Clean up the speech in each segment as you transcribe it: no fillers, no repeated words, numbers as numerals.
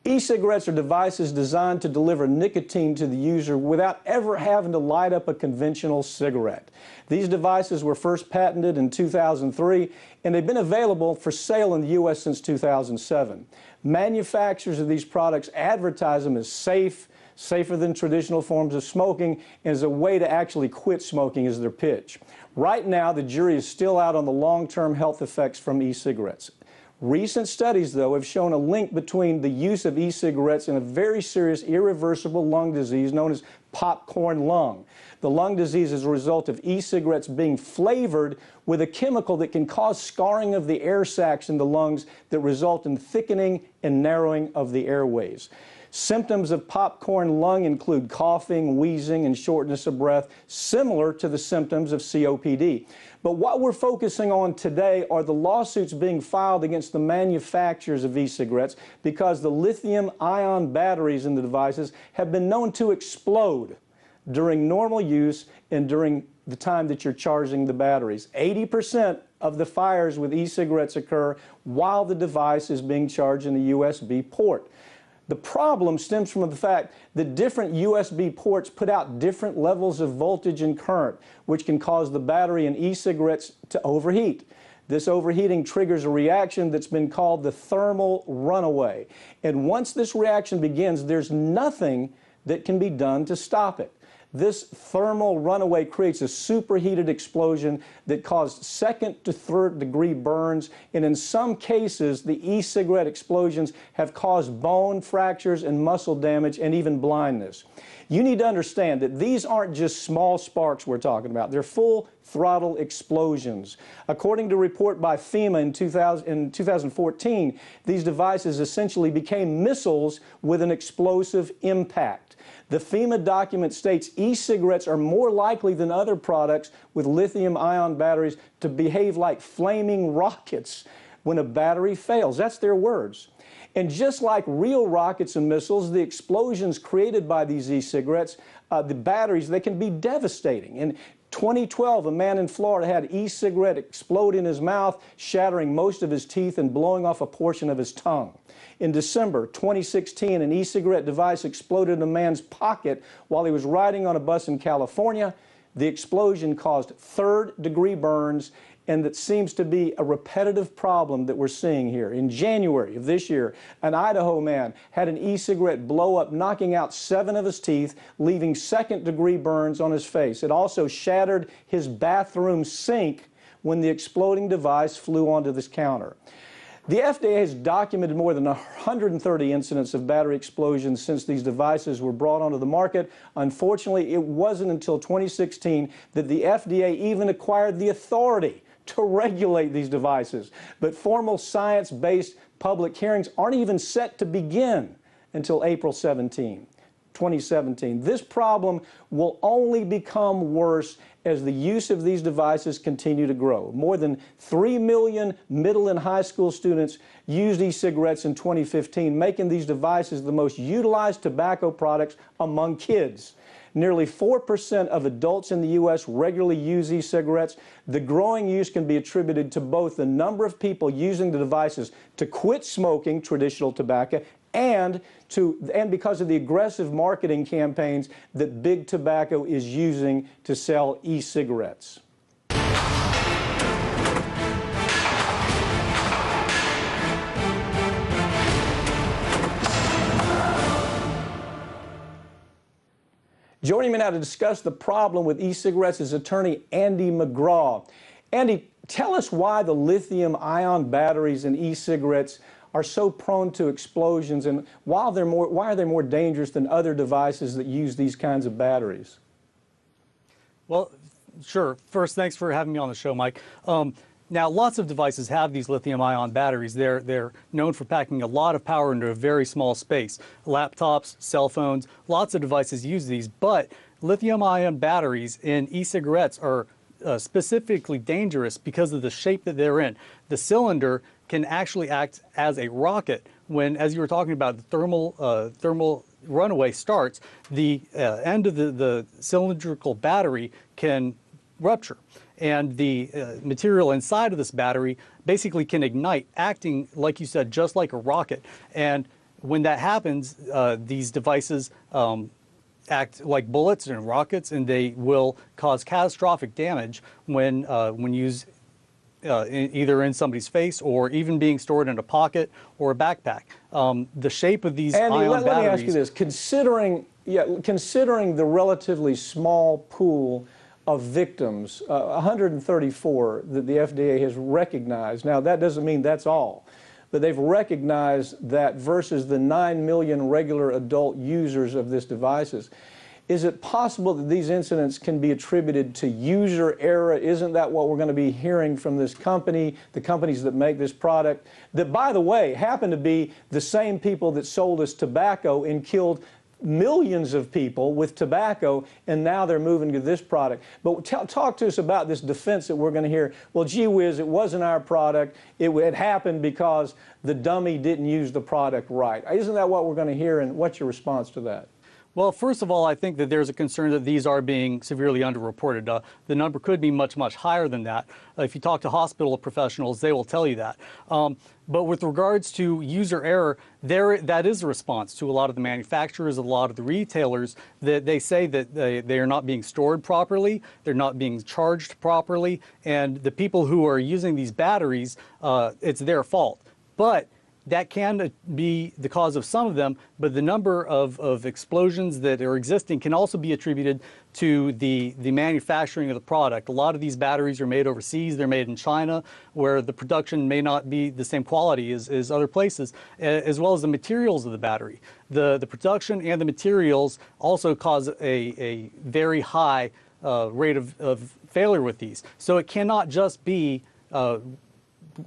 E-cigarettes are devices designed to deliver nicotine to the user without ever having to light up a conventional cigarette. These devices were first patented in 2003, and they've been available for sale in the U.S. since 2007. Manufacturers of these products advertise them as safer than traditional forms of smoking, and as a way to actually quit smoking is their pitch. Right now, the jury is still out on the long-term health effects from e-cigarettes. Recent studies, though, have shown a link between the use of e-cigarettes and a very serious irreversible lung disease known as popcorn lung. The lung disease is a result of e-cigarettes being flavored with a chemical that can cause scarring of the air sacs in the lungs that result in thickening and narrowing of the airways. Symptoms of popcorn lung include coughing, wheezing, and shortness of breath, similar to the symptoms of COPD. But what we're focusing on today are the lawsuits being filed against the manufacturers of e-cigarettes because the lithium-ion batteries in the devices have been known to explode during normal use and during the time that you're charging the batteries. 80% of the fires with e-cigarettes occur while the device is being charged in a USB port. The problem stems from the fact that different USB ports put out different levels of voltage and current, which can cause the battery in e-cigarettes to overheat. This overheating triggers a reaction that's been called the thermal runaway. And once this reaction begins, there's nothing that can be done to stop it. This thermal runaway creates a superheated explosion that caused second to third degree burns, and in some cases the e-cigarette explosions have caused bone fractures and muscle damage and even blindness. You need to understand that these aren't just small sparks we're talking about. They're full throttle explosions. According to a report by FEMA in 2014, these devices essentially became missiles with an explosive impact. The FEMA document states e-cigarettes are more likely than other products with lithium-ion batteries to behave like flaming rockets when a battery fails. That's their words. And just like real rockets and missiles, the explosions created by these e-cigarettes, the batteries, they can be devastating. In 2012, a man in Florida had an e-cigarette explode in his mouth, shattering most of his teeth and blowing off a portion of his tongue. In December 2016, an e-cigarette device exploded in a man's pocket while he was riding on a bus in California. The explosion caused third-degree burns, and that seems to be a repetitive problem that we're seeing here. In January of this year, an Idaho man had an e-cigarette blow up, knocking out 7 of his teeth, leaving second-degree burns on his face. It also shattered his bathroom sink when the exploding device flew onto this counter. The FDA has documented more than 130 incidents of battery explosions since these devices were brought onto the market. Unfortunately, it wasn't until 2016 that the FDA even acquired the authority to regulate these devices. But formal science-based public hearings aren't even set to begin until April 2017. This problem will only become worse as the use of these devices continue to grow. More than 3 million middle and high school students used e-cigarettes in 2015, making these devices the most utilized tobacco products among kids. Nearly 4% of adults in the U.S. regularly use e-cigarettes. The growing use can be attributed to both the number of people using the devices to quit smoking traditional tobacco and because of the aggressive marketing campaigns that Big Tobacco is using to sell e-cigarettes. Joining me now to discuss the problem with e-cigarettes is attorney Andy McGraw. Andy, tell us why the lithium-ion batteries in e-cigarettes are so prone to explosions, and why are they more dangerous than other devices that use these kinds of batteries? Well, sure. First, thanks for having me on the show, Mike. Now, lots of devices have these lithium-ion batteries. They're known for packing a lot of power into a very small space. Laptops, cell phones, lots of devices use these, but lithium-ion batteries in e-cigarettes are specifically dangerous because of the shape that they're in. The cylinder can actually act as a rocket when, as you were talking about, the thermal runaway starts. The end of the cylindrical battery can rupture, and the material inside of this battery basically can ignite, acting, like you said, just like a rocket. And when that happens, these devices act like bullets and rockets, and they will cause catastrophic damage when used either in somebody's face or even being stored in a pocket or a backpack. The shape of these Andy, ion let me batteries. ask you this: considering the relatively small pool of victims, 134 that the FDA has recognized. Now, that doesn't mean that's all, but they've recognized that versus the 9 million regular adult users of these devices. Is it possible that these incidents can be attributed to user error? Isn't that what we're going to be hearing from this company, the companies that make this product, that, by the way, happen to be the same people that sold us tobacco and killed millions of people with tobacco, and now they're moving to this product? But talk to us about this defense that we're going to hear. Well, gee whiz, it wasn't our product. It happened because the dummy didn't use the product right. Isn't that what we're going to hear, and what's your response to that? Well, first of all, I think that there's a concern that these are being severely underreported. The number could be much, much higher than that. If you talk to hospital professionals, they will tell you that. But with regards to user error, that is a response to a lot of the manufacturers, a lot of the retailers, that they say that they are not being stored properly, they're not being charged properly, and the people who are using these batteries, it's their fault. But that can be the cause of some of them, but the number of explosions that are existing can also be attributed to the manufacturing of the product. A lot of these batteries are made overseas. They're made in China, where the production may not be the same quality as other places, as well as the materials of the battery. The production and the materials also cause a very high rate of failure with these. So it cannot just be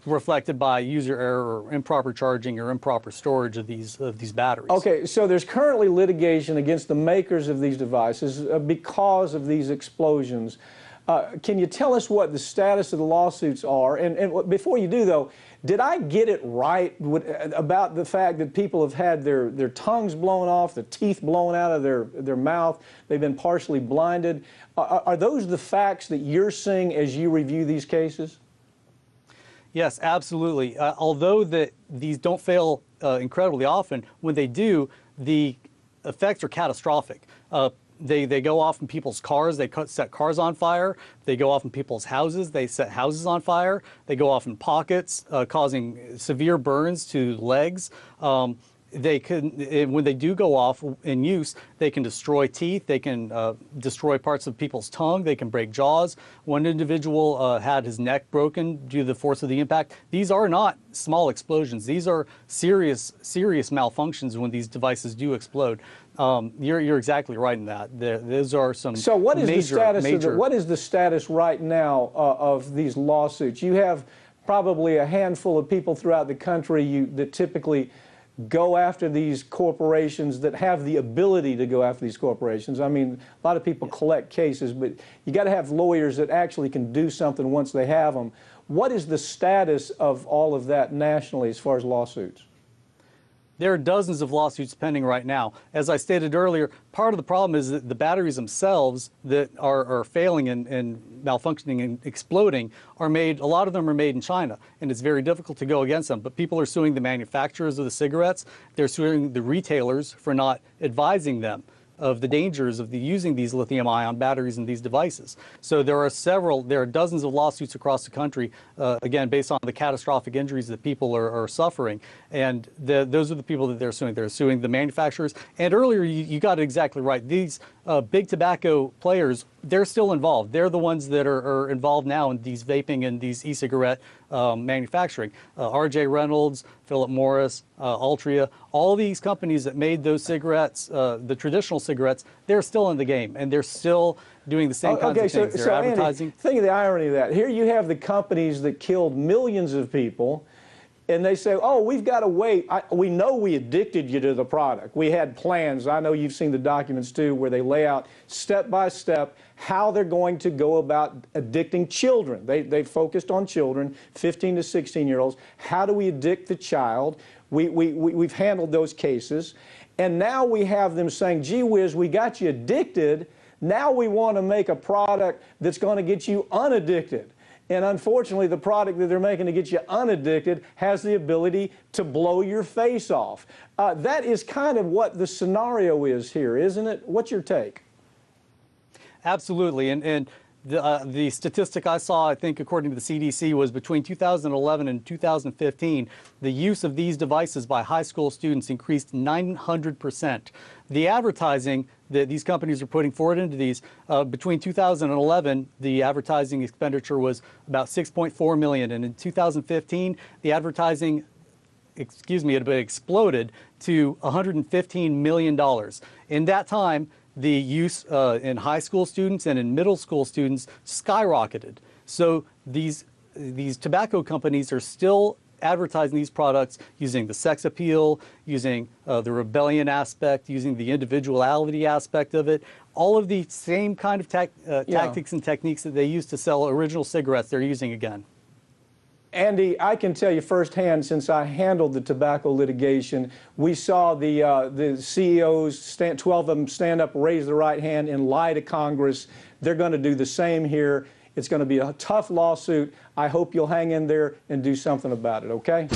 reflected by user error or improper charging or improper storage of these batteries. Okay, so there's currently litigation against the makers of these devices because of these explosions. Can you tell us what the status of the lawsuits are? And before you do, though, did I get it right about the fact that people have had their tongues blown off, the teeth blown out of their mouth, they've been partially blinded? Are those the facts that you're seeing as you review these cases? Yes, absolutely. Although these don't fail incredibly often, when they do, the effects are catastrophic. They go off in people's cars, they set cars on fire. They go off in people's houses, they set houses on fire. They go off in pockets, causing severe burns to legs. They can, when they do go off in use, they can destroy teeth, they can destroy parts of people's tongue, they can break jaws. One individual had his neck broken due to the force of the impact. These are not small explosions. These are serious malfunctions when these devices do explode. You're exactly right in that. Those are some major. So what is the status what is the status right now of these lawsuits? You have probably a handful of people throughout the country that typically go after these corporations, that have the ability to go after these corporations. I mean, a lot of people collect cases, but you got to have lawyers that actually can do something once they have them. What is the status of all of that nationally as far as lawsuits? There are dozens of lawsuits pending right now. As I stated earlier, part of the problem is that the batteries themselves that are failing and malfunctioning and exploding are made, a lot of them are made in China, and it's very difficult to go against them. But people are suing the manufacturers of the cigarettes. They're suing the retailers for not advising them of the dangers of using these lithium-ion batteries in these devices. So there are dozens of lawsuits across the country, again, based on the catastrophic injuries that people are suffering. And those are the people that they're suing. They're suing the manufacturers. And earlier, you got it exactly right. These big tobacco players, they're still involved. They're the ones that are involved now in these vaping and these e-cigarette manufacturing. R.J. Reynolds, Philip Morris, Altria, all these companies that made those cigarettes, the traditional cigarettes, they're still in the game, and they're still doing the same kinds of things. They're advertising. Andy, think of the irony of that. Here you have the companies that killed millions of people, and they say, oh, we've got to wait. We know we addicted you to the product. We had plans. I know you've seen the documents, too, where they lay out step by step how they're going to go about addicting children. They focused on children, 15 to 16-year-olds. How do we addict the child? We've handled those cases. And now we have them saying, gee whiz, we got you addicted. Now we want to make a product that's going to get you unaddicted. And unfortunately, the product that they're making to get you unaddicted has the ability to blow your face off. That is kind of what the scenario is here, isn't it? What's your take? Absolutely. And the statistic I saw, I think, according to the CDC, was between 2011 and 2015, the use of these devices by high school students increased 900%. The advertising that these companies are putting forward into these, between 2011, the advertising expenditure was about $6.4 million, and in 2015, the advertising, it exploded to $115 million. In that time, the use in high school students and in middle school students skyrocketed. So these tobacco companies are still advertising these products using the sex appeal, using the rebellion aspect, using the individuality aspect of it. All of the same kind of tactics and techniques that they used to sell original cigarettes, they're using again. Andy, I can tell you firsthand, since I handled the tobacco litigation, we saw the CEOs, 12 of them, stand up, raise their right hand, and lie to Congress. They're going to do the same here. It's going to be a tough lawsuit. I hope you'll hang in there and do something about it, okay?